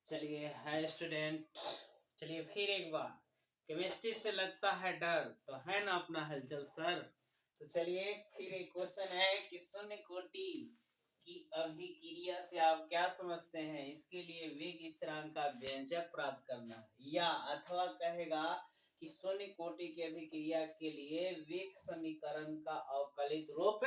चलिए है स्टूडेंट। चलिए फिर एक बार, केमिस्ट्री से लगता है डर तो है ना अपना हलचल सर। तो चलिए फिर एक क्वेश्चन है कि शून्य कोटि की अभिक्रिया से आप क्या समझते हैं। इसके लिए वेग स्थिरांक का व्यंजक प्राप्त करना है, या अथवा कहेगा कि शून्य कोटि की अभिक्रिया के लिए वेग समीकरण का अवकलित रूप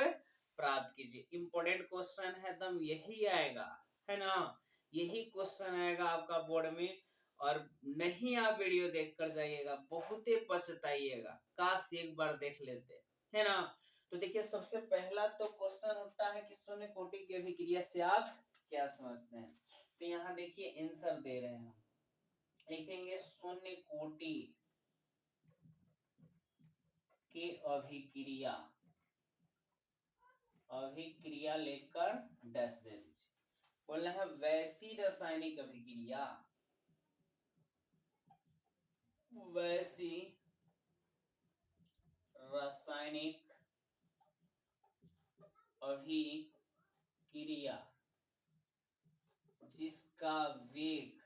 प्राप्त कीजिए। इंपॉर्टेंट क्वेश्चन है, दम यही आएगा, है ना। यही क्वेश्चन आएगा आपका बोर्ड में, और नहीं आप वीडियो देख कर जाइएगा, बहुत ही पछताइएगा, काश एक बार देख लेते, है ना। तो देखिए सबसे पहला तो क्वेश्चन उठता है कि शून्य कोटि की अभिक्रिया से आप क्या समझते हैं। तो यहाँ देखिए आंसर दे रहे हैं, लिखेंगे शून्य कोटि के अभिक्रिया, अभिक्रिया लेकर डैश दे दीजिए। बोलना है वैसी रासायनिक अभिक्रिया, वैसी रासायनिक अभिक्रिया जिसका वेग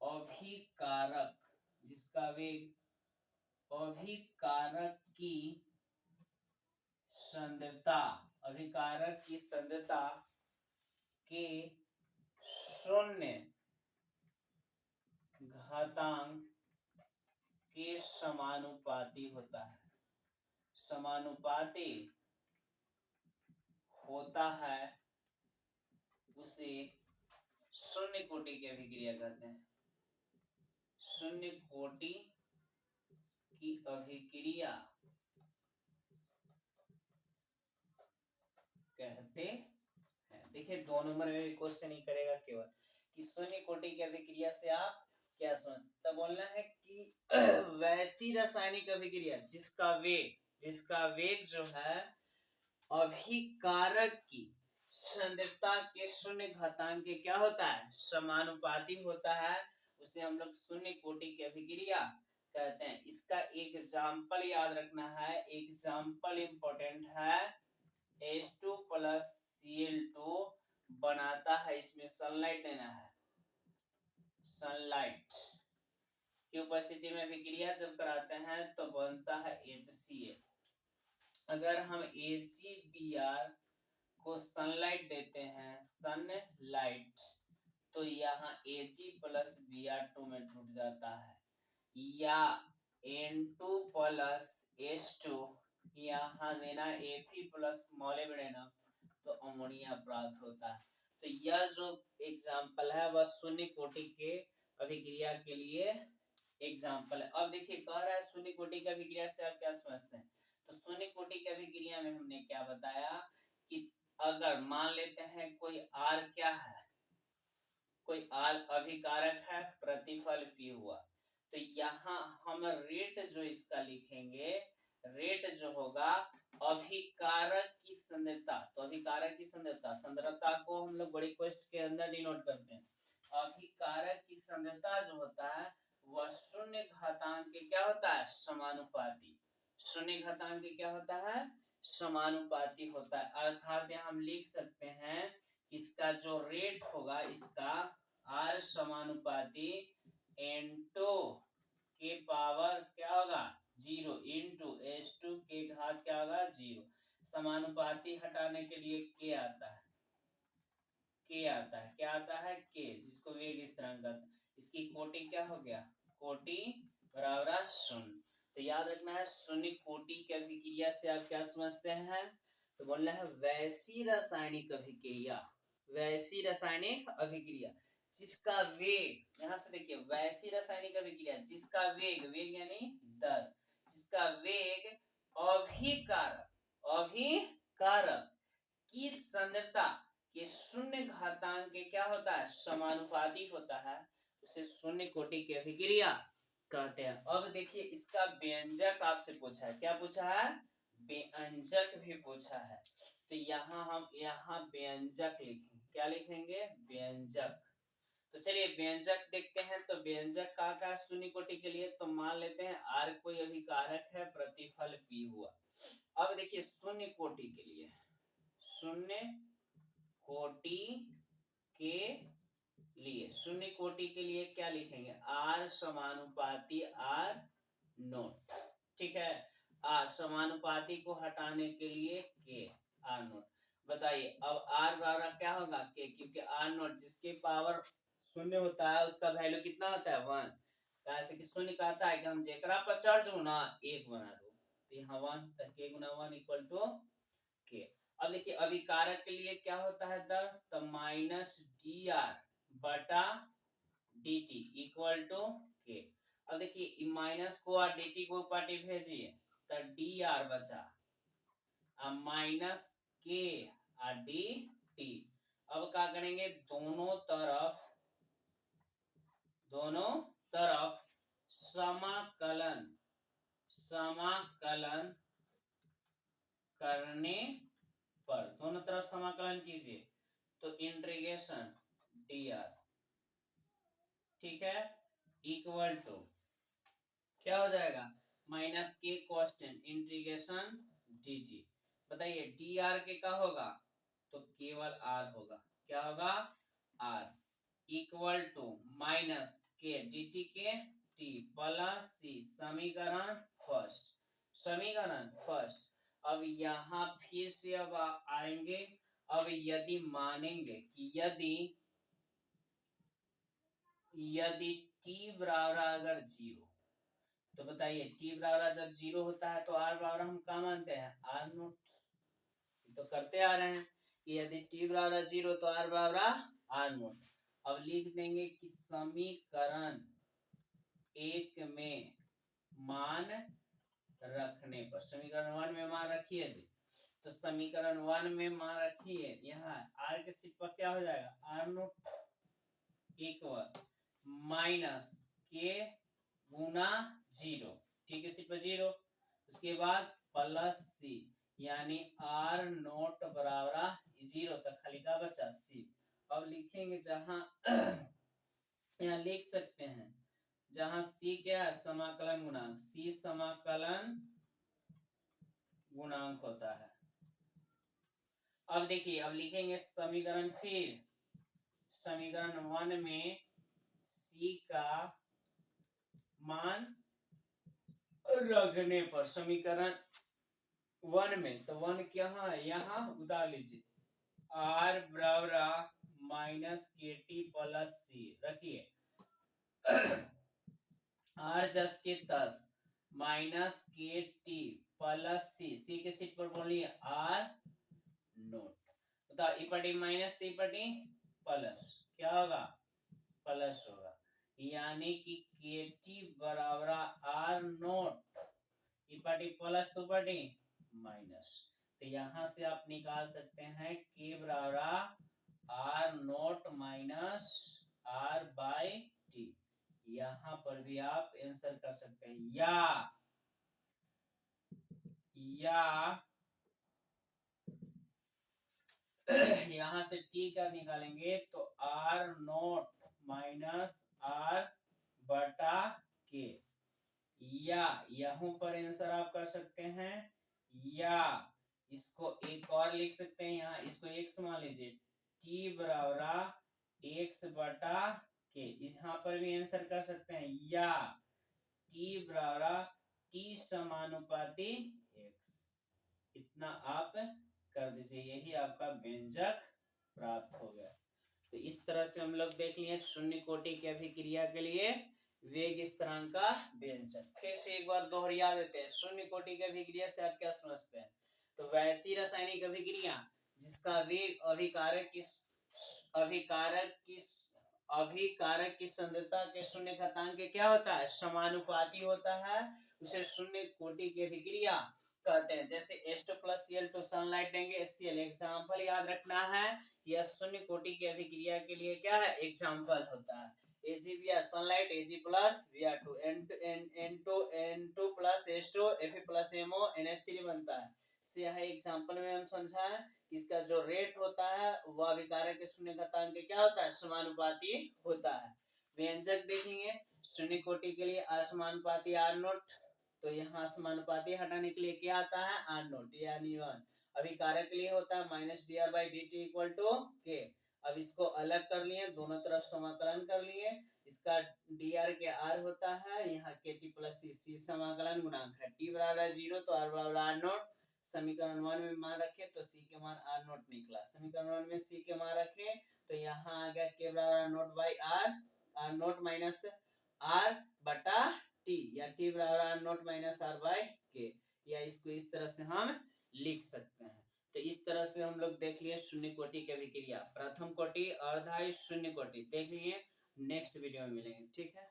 अभिकारक, जिसका वेग अभिकारक की सांद्रता, अभिकारक की सांद्रता के शून्य घातांक के समानुपाती होता है, समानुपाती होता है, उसे शून्य कोटि की अभिक्रिया कहते हैं। शून्य कोटि की अभिक्रिया कहते हैं। देखिए 2 नंबर में भी क्वेश्चन ही करेगा केवल कि शून्य कोटि की अभिक्रिया से आप क्या समझते। तब बोलना है कि वैसी रासायनिक अभिक्रिया जिसका वेग जो है अभिकारक की सांद्रता के शून्य घातांक के क्या होता है, समानुपाती होता है, उसे हम लोग शून्य कोटि की अभिक्रिया कहते हैं। इसका एग्जाम्पल याद रखना है, एग्जाम्पल इंपॉर्टेंट है। H2 प्लस Cl2 बनाता है, इसमें सनलाइट देना है, सनलाइट की उपस्थिति में अभिक्रिया जब कराते हैं तो बनता है HCl। अगर हम AgBr को सनलाइट देते हैं, सनलाइट, तो यहाँ Ag प्लस Br2 में टूट जाता है, या N2 प्लस H2 यहाँ देना Fe प्लस मोलिब्डेनम, तो अमोनिया प्राप्त होता है। तो यह जो एग्जाम्पल है वह शून्य कोटि के अभिक्रिया के लिए एग्जाम्पल है। अब देखिए कह रहा है शून्य कोटि की अभिक्रिया से आप क्या समझते हैं। तो शून्य कोटि की अभिक्रिया में हमने क्या बताया कि अगर मान लेते हैं कोई R क्या है, कोई R अभिकारक है, प्रतिफल P हुआ, तो यहाँ हम रेट जो इसका लिखेंगे, रेट जो होगा अभिकारक की सांद्रता, तो अभिकारक की सांद्रता को हम लोग बड़ी क्वेश्चन के अंदर डिनोट करते हैं। अभिकारक की सांद्रता जो होता है वह शून्य घातांक के क्या होता है, समानुपाती। शून्य घातांक के क्या होता है, समानुपाती होता है। अर्थात यहाँ हम लिख सकते हैं कि इसका जो रेट होगा, इसका R समानुपाती N2 के पावर क्या होगा 0 इंटू H2 के घात क्या होगा 0। समानुपाती हटाने के लिए K आता है, क्या आता है K, जिसको वेग स्थिरांक। इसकी कोटि क्या हो गया, कोटि बराबर शून्य। तो याद रखना है शून्य कोटि की अभिक्रिया से आप क्या समझते हैं। तो बोलना है वैसी रासायनिक अभिक्रिया, वैसी रासायनिक अभिक्रिया जिसका वेग, यहां से देखिए वैसी रासायनिक अभिक्रिया जिसका वेग, वेग यानी दर, जिसका वेग अभिकारक की सांद्रता के शून्य घातांक के क्या होता है, समानुपाती होता है, उसे शून्य कोटि की अभिक्रिया कहते हैं। अब देखिए इसका व्यंजक आपसे पूछा है, क्या पूछा है, व्यंजक भी पूछा है। तो हम यहाँ व्यंजक लिखेंगे, क्या लिखेंगे, व्यंजक। तो चलिए व्यंजक देखते हैं। तो व्यंजक का शून्य कोटि के लिए तो मान लेते हैं R कोई अभिकारक है, प्रतिफल P हुआ। अब देखिए शून्य कोटि के लिए, शून्य कोटि के लिए, शून्य कोटि के लिए क्या लिखेंगे, आर समानुपाती आर नोट। ठीक है, आर समानुपाती को हटाने के लिए के आर नोट। बताइए अब आर बराबर क्या होगा के, क्योंकि आर नोट जिसके पावर शून्य होता है उसका वैल्यू कितना होता है 1। ऐसे कि शून्य कहता है कि हम जेकरा पर चढ़ जाऊ ना 1 बना दो, तो यहाँ 1 के गुना 1 इक्वल टू के। अब देखिए अभी कारक के लिए क्या होता है दर, तो माइनस डी आर बटा D T equal to K. अब देखिए माइनस को और डी टी को पार्टी भेजिए तो डी आर बचा, अब माइनस के और डी टी। अब क्या करेंगे, दोनों तरफ समाकलन करने पर, दोनों तरफ समाकलन कीजिए तो इंटीग्रेशन डी आर, ठीक है, इक्वल टू क्या हो जाएगा, माइनस के कांस्टेंट इंटीग्रेशन डी टी। बताइए डी आर के क्या होगा, तो केवल आर होगा, क्या होगा आर, इक्वल टू माइनस के डी टी के टी प्लस सी, समीकरण फर्स्ट। अब यहाँ फिर से अब आएंगे, अब यदि मानेंगे कि यदि टी बराबर अगर 0, तो बताइए टी बराबर जब 0 होता है तो आर बराबर हम क्या मानते हैं, आर नोट। तो करते आ रहे हैं कि यदि टी बराबर 0 तो आर बराबर आर नोट। अब लिख देंगे कि समीकरण 1 में मान रखने पर, समीकरण 1 में मान रखिए, तो समीकरण 1 में मान रखिए, यहाँ आर के सीट पर क्या हो जाएगा, आर नोट इक्वल माइनस के गुना 0, ठीक है, सीट पर 0, उसके बाद प्लस सी, यानी आर नोट बराबर 0 तक खाली का बचा सी। अब लिखेंगे जहां यहाँ लिख सकते हैं जहां सी क्या है, समाकलन गुणांक, सी समाकलन गुणांक होता है। अब देखिए अब लिखेंगे समीकरण, फिर समीकरण 1 में सी का मान रखने पर, समीकरण 1 में, तो 1 क्या है, यहाँ उतार लीजिए, आर बराबर माइनस के टी प्लस सी रखिए, आर जस के 10 माइनस के टी प्लस सी, सी के सीट पर बोलिए आर नोट। बताओ इपटी माइनस इपटी प्लस, क्या होगा, प्लस होगा, यानी कि के टी बराबर आर नोट, इपटी प्लस तो पटी माइनस। तो यहां से आप निकाल सकते हैं के बराबर R naught minus R by T. यहां पर भी आप आंसर कर सकते हैं, या यहां से टी का निकालेंगे तो आर नोट माइनस आर बटा के, या यहां पर आंसर आप कर सकते हैं, या इसको एक और लिख सकते हैं, यहाँ इसको एक्स मान लीजिए, टी बराबर एक्स बटा के, यहाँ पर भी आंसर कर सकते हैं, या टी बराबर टी समानुपाती एक्स, इतना आप कर दीजिए, यही आपका व्यंजक प्राप्त हो गया। तो इस तरह से हम लोग देख लिए शून्य कोटि की अभिक्रिया के लिए वेग स्थिरांक का व्यंजक। फिर से एक बार दोहरा देते हैं, शून्य कोटि की अभिक्रिया से आप क्या समझते हैं, तो वैसी रासायनिक अभिक्रिया जिसका वेग अभिकारक की सांद्रता के शून्य घातांक के क्या होता है, समानुपाती होता है, उसे शून्य कोटि की अभिक्रिया कहते हैं। जैसे H2 प्लस Cl2 सनलाइट देंगे HCl, एग्जाम्पल याद रखना है, यह शून्य कोटि की अभिक्रिया के लिए क्या है, एग्जाम्पल होता है। AgBr sunlight Ag plus Br2 N2 plus H2 Fe plus MO NH3 बनता है। से यह एग्जाम्पल में हम समझा है कि इसका जो रेट होता है वह अभिकारक के शून्य घातांक के क्या होता है, समानुपाती होता है। व्यंजक देखेंगे, शून्य कोटि के लिए असमानुपाती आर नोट, तो यहाँ समानुपाती हटाने के लिए क्या आता है, आर नोट यानी 1, अभी कारक के लिए होता है minus D R by D T equal to K. अब इसको अलग कर लिए, दोनों तरफ समाकलन कर लिए, इसका डी आर के आर होता है, यहाँ के टी प्लस सी समाकलन गुणांक है, टी बराबर 0 तो आर बराबर आर नोट, समीकरण 1 में मान रखे तो सी के मान आर नोट निकला, समीकरण 1 में सी के मान रखे तो यहाँ आ गया के बराबर R naught by R naught minus R बटा टी, या टी बराबर R naught minus R by K, या इसको इस तरह से हम लिख सकते हैं। तो इस तरह से हम लोग देख लिए शून्य कोटि के अभिक्रिया, प्रथम कोटि, अर्धाई, शून्य कोटि देख लिए। नेक्स्ट वीडियो में मिलेंगे, ठीक है।